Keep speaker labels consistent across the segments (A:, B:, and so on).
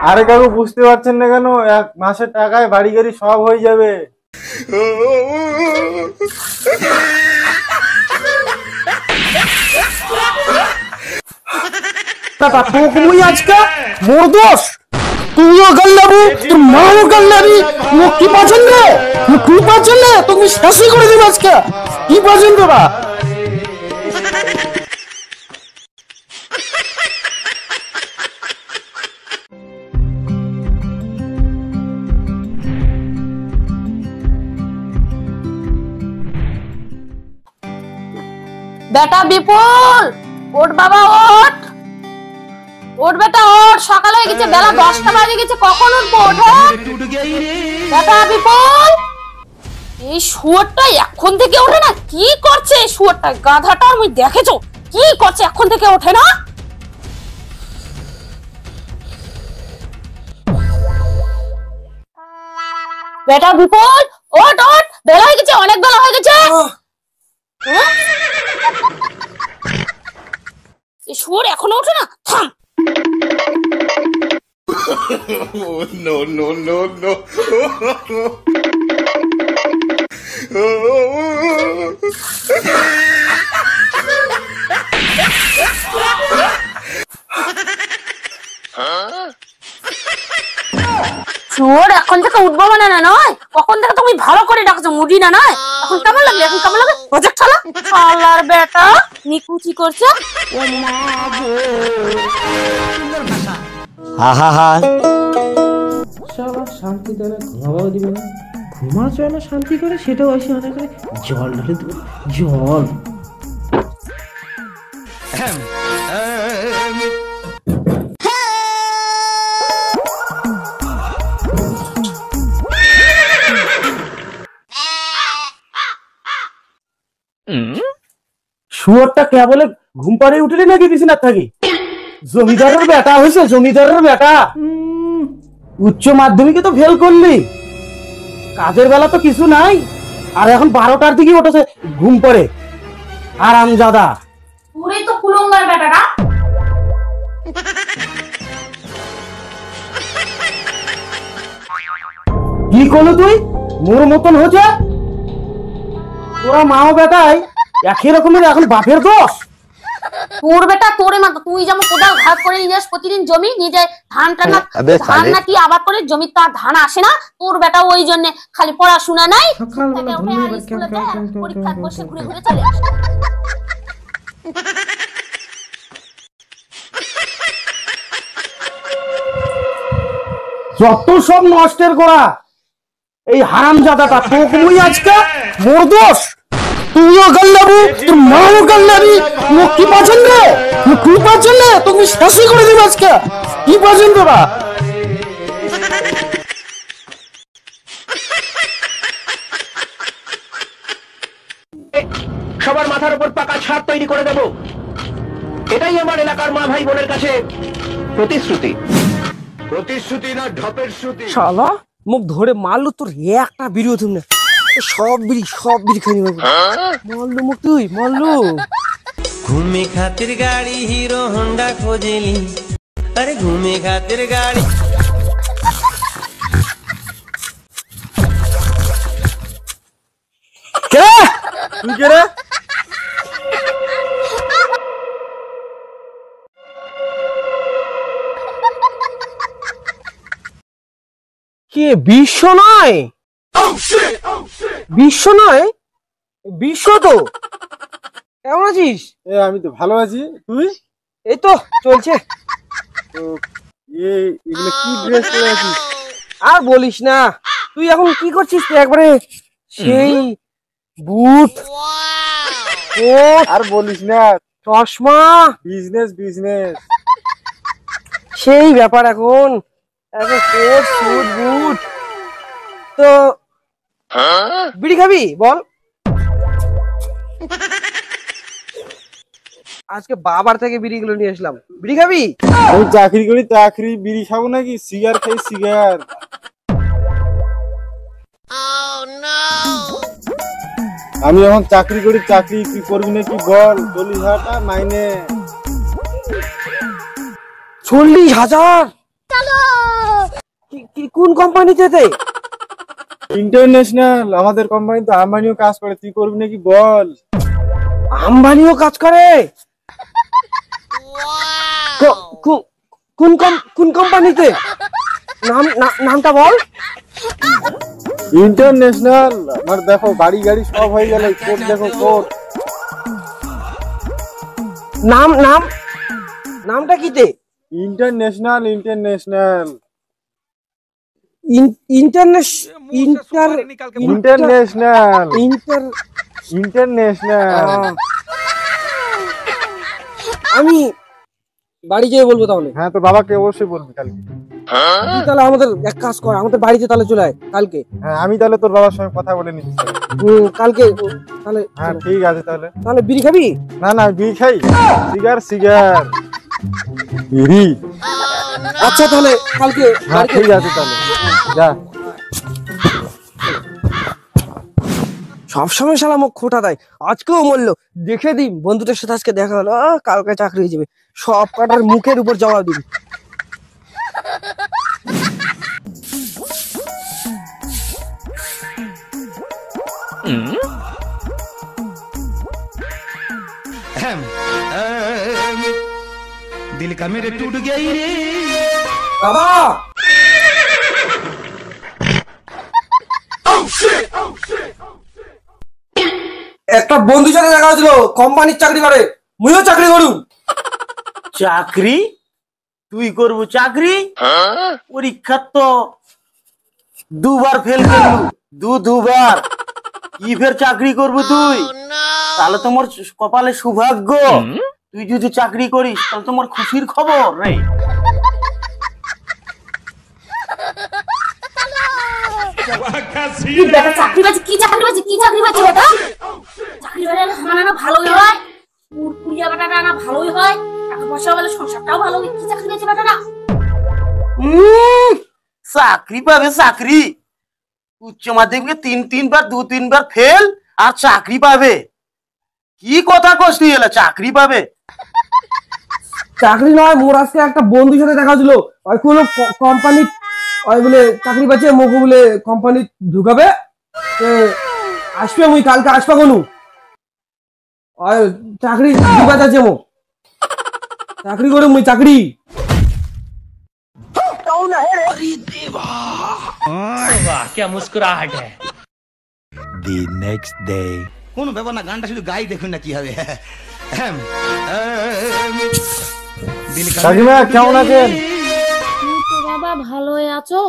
A: আরে কাকু বুঝতে পারছেন না কেন? 1 মাসের টাকায় বাড়ি গাড়ি সব হয়ে যাবে।
B: তুই আজকে মোর দোষ, তুইও গাল্লাবি, তোর মাও গাল্লাবি। মুখ কি পছন্দ? মুখ কি পছন্দ? তুমি শাসি করে দিবে আজকে। কি পছন্দ বা?
C: বেটা বিপুল, ওঠ বাবা ওঠ, ওঠ বেটা ওঠ। সকাল হয়ে গেছে, বেলা 10টা বাজে গেছে, কখন উঠবো? ওঠ বেটা বিপুল। এই শুয়োরটা এখন থেকে ওঠে না? কি করছে এই শুয়োরটা? গাধাটা আমি দেখেছো কি করছে? এখন থেকে ওঠে না। বেটা বিপুল ওঠ ওঠ, বেলা হয়ে গেছে, অনেক বেলা হয়ে গেছে। শুয়োর এখনো ওঠে না? থাম।
D: No, no, no, no.
C: শুয়োর এখন থেকে উঠবো মানে না নয়, কখন থেকে তুমি ভালো করে ডাকছো মুডি না নয়। এখন কেমন লাগবে? এখন কেমন লাগে? প্রজেক্ট চালা শালার বেটা নিকুচি করছে।
B: হা হা হা।
E: শালা শান্তি দেয় না, ঘুমাবাও দিবে না। ঘুমা চায় না শান্তি করে, সেটাও আসে অনেক করে জল ঢালে দেবো। জল
B: শুয়োরটা কেবলে ঘুম পাড়ে উঠলে নাকি বিছানার থাকি? জমিদারের বেটা হয়েছে, জমিদারের বেটা। উচ্চ মাধ্যমিকে তো ফেল করলি, কাজের বেলা তো কিছু নাই, আর এখন 12টার দিকে উঠেছে ঘুম পড়ে। আরামজাদা
C: পুরোই তো কুলঙ্গার বেটাটা।
B: কি করলো তুই? মোর মতন হচ্ছে তোরা মাও বেটাই একই রকমের, এখন বাপের দোষ।
C: তোর বেটা তোরে মা, তুই যেমন কোদাল ঘাত করে নিয়ে যাস প্রতিদিন জমি, নিয়ে যায় ধান টানা, ধান নাকি আবাদ করে জমি, তার ধান আসে না। তোর বেটা ওই জন্য খালি পড়াশোনা নাই, পরীক্ষা বসে ঘুরে ঘুরে চলে আসে।
B: যত সব নষ্টের করা এই হারামজাদাটা, তোকে আজকে মোর দোষ। তুইও গাল্লাবি, তোর মাও গাল্লাবি। মুখ কি পছন্দ? মুখ কি পছন্দ? তুমি শাসি করে দিবে আজকে। কি পছন্দ বা?
F: সবার মাথার উপর পাকা ছাদ তৈরি করে দেব, এটাই আমার এলাকার মা ভাই বোনের কাছে প্রতিশ্রুতি। প্রতিশ্রুতি না ঢপের শ্রুতি।
E: শালা মুখ ধরে মারলো, তোর একটা বিড়িও তুমি না, সব বিড়ি খাই নিবে। মারলো মুখ, তুই মারলো।
G: घूमे खातिर गाड़ी हीरो होंडा खोजेली, अरे घूमे खातिर गाड़ी।
B: কে তুই কে রে?
E: কে? বিশ্ব নয়, বিশ্ব নয়, বিশ্ব তো। কেমন আছিস?
A: আমি তো ভালো আছি, তুই?
E: এই তো চলছে।
A: তো এগুলো কি ড্রেস পরে আছিস?
E: আর বলিস না, তুই এখন কি করছিস? একবারে সেই বুট,
A: আর বলিস না,
E: চশমা,
A: বিজনেস বিজনেস
E: সেই ব্যাপার এখন। Coat suit boot. তো বিড়ি খাবি বল? আজকে বাবার থেকে বিড়িগুলো নিয়ে আসলাম, বিড়ি খাবি?
A: আমি চাকরি করি, চাকরি বিড়ি খাবো নাকি? সিগার খাই, সিগার। আমি এখন চাকরি করি, চাকরি তুই করবি নাকি বল? 40,000 টাকা মাইনে।
E: 40,000?
B: কোন কোম্পানিতে দে?
A: ইন্টারন্যাশনাল। আমাদের কোম্পানি তো আম্বানিও কাজ করে, তুই করবি নাকি বল?
B: আম্বানিও কাজ করে? কোন কোম্পানিতে? নামটা বল।
A: ইন্টারন্যাশনাল। আমার দেখো বাড়ি গাড়ি সব হয়ে গেল, কোড দেখো কোড।
B: নামটা কিতে?
A: ইন্টারন্যাশনাল।
B: ইন্টারন্যাশনাল। আমি বাড়ি যেয়ে বলবো তাহলে।
A: হ্যাঁ, তো বাবাকে অবশ্যই বলবি কালকে।
B: তুই তাহলে আমাদের এক কাজ কর, আমাদের বাড়িতে তাহলে চলে আয় কালকে।
A: হ্যাঁ, আমি তাহলে তোর বাবার সঙ্গে কথা বলে নিচ্ছি।
B: কালকে তাহলে।
A: হ্যাঁ ঠিক আছে তাহলে।
B: তাহলে বিড়ি খাবি?
A: না বিড়ি খাই, সিগার বিড়ি।
B: আচ্ছা তাহলে কালকে।
A: হ্যাঁ ঠিক আছে তাহলে, যা।
B: সবসময় শালা মুখ খোটা দেয়, আজকেও বললো দেখে দিই বন্ধুদের সাথে আজকে দেখা হলো, কালকে চাকরি হয়ে যাবে। সব কাটার মুখের উপর জবাব দিবি।
F: दिल का मेरे टूट गई रे
B: বাবা, একটা বন্ধুর সাথে দেখা হয়েছিল, কোম্পানির চাকরি করে, মুইও চাকরি করু। চাকরি? তুই করবো চাকরি? পরীক্ষা তো দুবার ফেল করলু, দুবার। কি ফের চাকরি করবো তুই? তাহলে তোমার কপালে সৌভাগ্য, তুই যদি চাকরি করিস তাহলে তোমার খুশির খবর রে।
C: চাকরি বাজি কি চাকরি বাজি বেটা? চাকরি বানানো ভালোই হয়, পুরিয়া বাটাটা না ভালোই হয়, টাকা পয়সা বলে সংসারটাও ভালো হয়। কি চাকরি বাজি বাটাটা?
B: চাকরি পাবে চাকরি? উচ্চ মাধ্যমিকে তিনবার 2-3বার ফেল আর চাকরি পাবে? কি কথা কস তুই? এলা চাকরি পাবে? চাকরি নয়, মোর আজকে একটা বন্ধুর সাথে দেখা হয়েছিল, ওই কোনো কোম্পানি ওই বলে চাকরি পাচ্ছে, মোকে বলে কোম্পানি ঢুকাবে, আসবে। মুই কালকে আসবা কোনো ওই চাকরি ঢুকা যাচ্ছে, মো চাকরি করে মুই চাকরি।
E: क्या मुस्कुराहट है।
F: The next day কোন ব্যাপার না, গানটা শুধু গাই দেখুন না কি হবে।
A: কাকিমা কেমন আছেন?
C: তুই তো বাবা ভালোই আছো?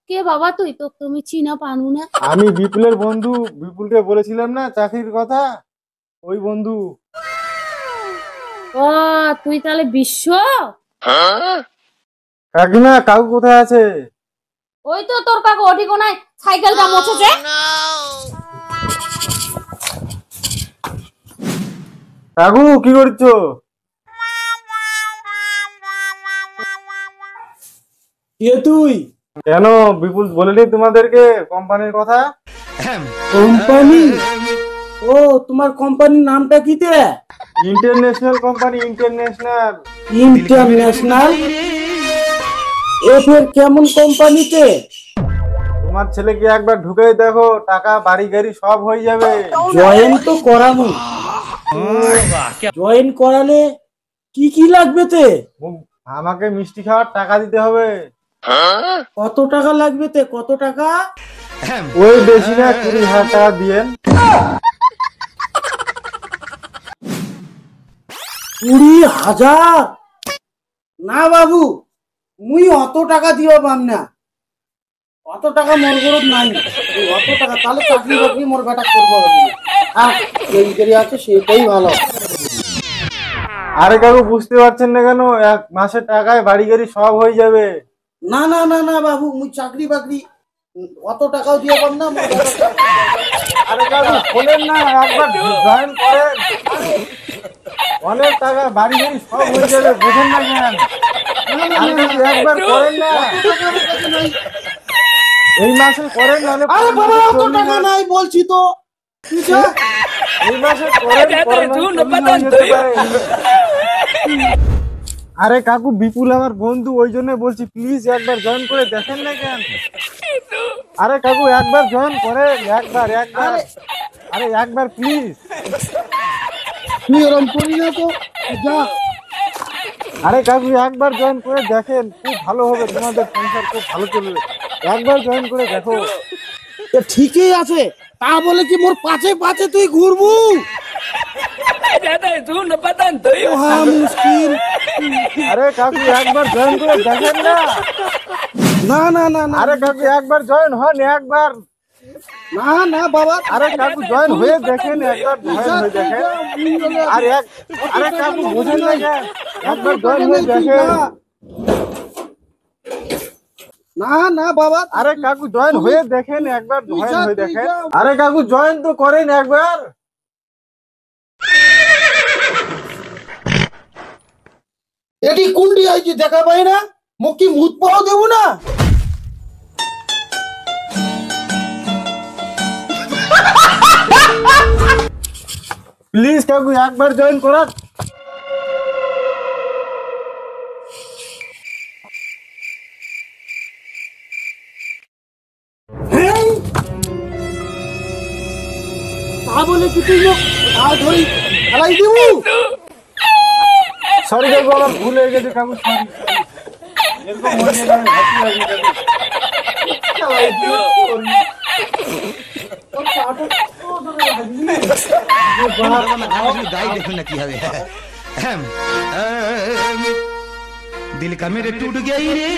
C: কে বাবা তুই? তো তুমি চিনা পানু না?
A: আমি বিপুলের বন্ধু, বিপুলকে বলেছিলাম না চাকরির কথা, ওই বন্ধু।
C: ও তুই তাহলে বিশ্ব?
A: কাকিমা কাকু কোথায় আছে?
C: ওই তো তোর কাকু ওটি কোনায় সাইকেলটা মোছেছে।
A: কাকু কি করছো?
B: কে তুই?
A: কেন বিপুল বলেনি তোমাদেরকে কোম্পানির কথা?
B: কোম্পানি? ও তোমার কোম্পানির নামটা কিতে?
A: International company. ইন্টারন্যাশনাল
B: এফের কেমন কোম্পানিতে?
A: তোমার ছেলেকে একবার ঢুকে দেখো, টাকা বাড়ি গাড়ি সব হয়ে যাবে।
B: জয়েন তো করাবো। জয়েন করালে কি লাগবে তে?
A: আমাকে মিষ্টি খাওয়ার টাকা দিতে হবে।
B: কত টাকা লাগবে তে? কত টাকা?
A: ওই বেশি না, 20,000 টাকা দিয়েন।
B: 20,000? না বাবু, মুই অত টাকা দিও পাম না, অত টাকা মোর গরত নাই। অত টাকা তাহলে চাকরি বাকরি মোর বেটা করবো আর যেই আছে সেটাই ভালো।
A: আরে কাকু বুঝতে পারছেন না কেন? 1 মাসের টাকায় বাড়ি গাড়ি সব হয়ে যাবে।
B: না না না না বাবু, মুই চাকরি বাকরি অত টাকাও দিয়ে পাম না।
A: আরে কাকু খোলেন না, একবার জয়েন করেন, অনেক টাকা বাড়ি গাড়ি সব হয়ে যাবে। বুঝেন না কেন? একবার করেন না, এই মাসে করেন, নাহলে
B: আরে বাবা অত টাকা নাই বলছি তো।
A: এই মাসে করেন, আরে কাকু বিপুল আমার বন্ধু, ওই জন্য বলছি প্লিজ একবার জয়েন করে দেখেন না কেন? আরে কাকু একবার জয়েন করে, একবার আরে একবার প্লিজ।
B: তুই ওরম করি না তো, যা।
A: আরে কাকু একবার জয়েন করে দেখেন, খুব ভালো হবে, তোমাদের সংসার খুব ভালো চলবে। একবার জয়েন করে দেখো।
B: ঠিকই আছে, তা বলে কি মোর পাছে পাছে তুই ঘুরবু? মুশকিল।
A: আরে কাকু একবার জয়েন করে দেখেন না।
B: না না না না,
A: আরে কাকু একবার জয়েন হন, একবার।
B: না না বাবা,
A: আরে কাকু জয়েন হয়ে দেখেন, একবার জয়েন হয়ে দেখেন। আরে কাকু বুঝেন না কেন? একবার জয়েন হয়ে দেখেন।
B: না না বাবা,
A: আরে কাকু জয়েন হয়ে দেখেন, একবার জয়েন হয়ে দেখেন। আরে কাকু জয়েন তো করেন একবার।
B: এটি কোনটি আইছি দেখা পাই না, মোক কি মুত পাও দেব না?
A: প্লিজ কাকু একবার জয়েন করান।
B: তা বলে কি তুই ধরি খেলাই দিব?
A: সরি কাকু, আমার ভুল হয়ে গেছে কাকু, সরি। এরকম হয়ে গেলে আমি হাসি লাগবে কাকু।
H: गाई देखो ना की हवे दिल का मेरे टूट गई रे